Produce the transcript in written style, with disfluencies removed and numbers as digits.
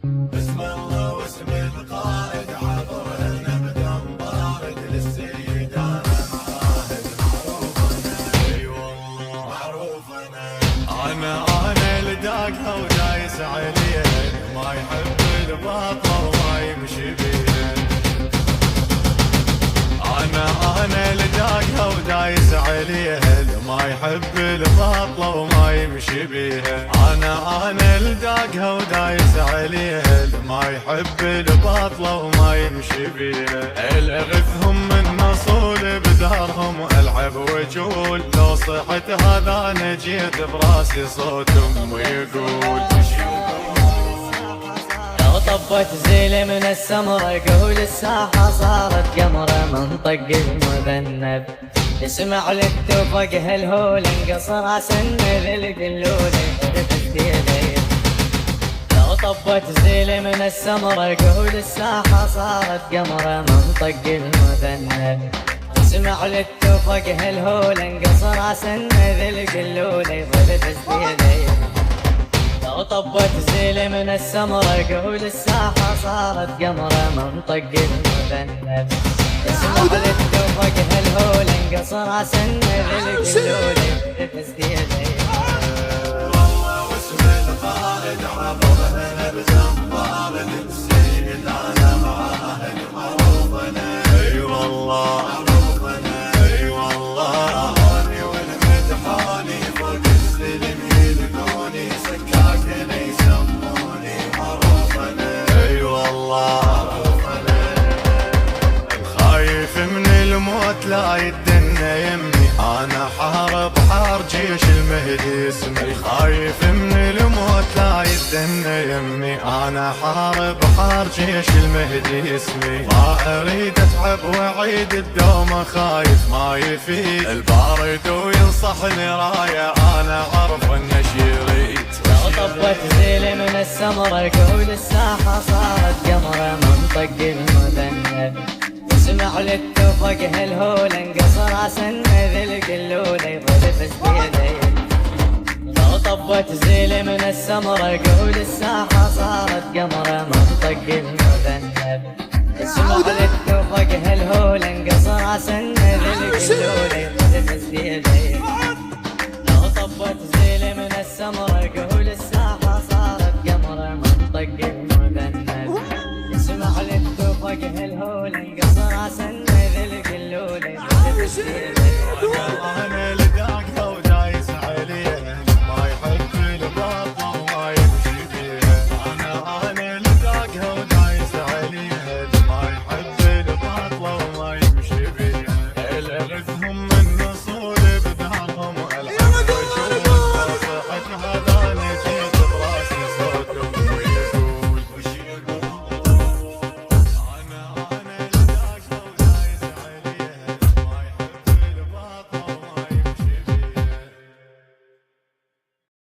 بسم الله واسم القائد عبرنا بدم بارد للسيد انا معاهد معروفنا اي والله معروفنا انا لداقها ودايس عليها ما يحب الباطل وما يمشي بيها انا لداقها ودايس عليها ما يحب الباطل وما يمشي بيها انا لداقها ودايس عليها ما يحب الباطل وما يمشي بيها الغثهم من نصول بدارهم العب وجول لو صحت هذا انا جيت براسي صوتهم ويقول طبت زيل من السمرة قول الساحة صارت قمرة من طق المذنب اسمع للتوفق هالهول انقصر سن للقلولة لو طبت زيل من السمرة قول الساحة صارت قمرة من طق المذنب اسمع للتوفق هالهول انقصر سن للقلولة لو طبت زيل من السمرة قول الساحة صارت قمرة من طق المذنب اسمع للتوفق هالهول انقصر سن للقلولة والله واسم القائد عبرنا بزنبار للسيد انا معاهد معروفنا اي والله معروفنا اي والله هوني والمدحوني فوق السلم يلقوني سكاكنا يسموني معروفنا اي والله معروفنا خايف من الموت لا يدنا يمي انا حارب حار جيش المهدي اسمي خايف من الموت لا يدنا يمي انا حارب حار جيش المهدي اسمي ما اريد اتعب واعيد الدوم خايف ما يفيد البارد وينصحني رايه انا عرف انه شريت لو طبت زيل من السمرة قول الساحة صارت قمرة من طق المذنب اسمع للتوفق هالهول انقصر سن للقلولة يضرب بيدي لو طبت زيل من السمرة قول الساحة صارت قمرة من طق المذنب اسمع للتوفق هالهول انقصر سن للقلولة يضرب بيدي لو طبت زيل من السمرة قول الساحة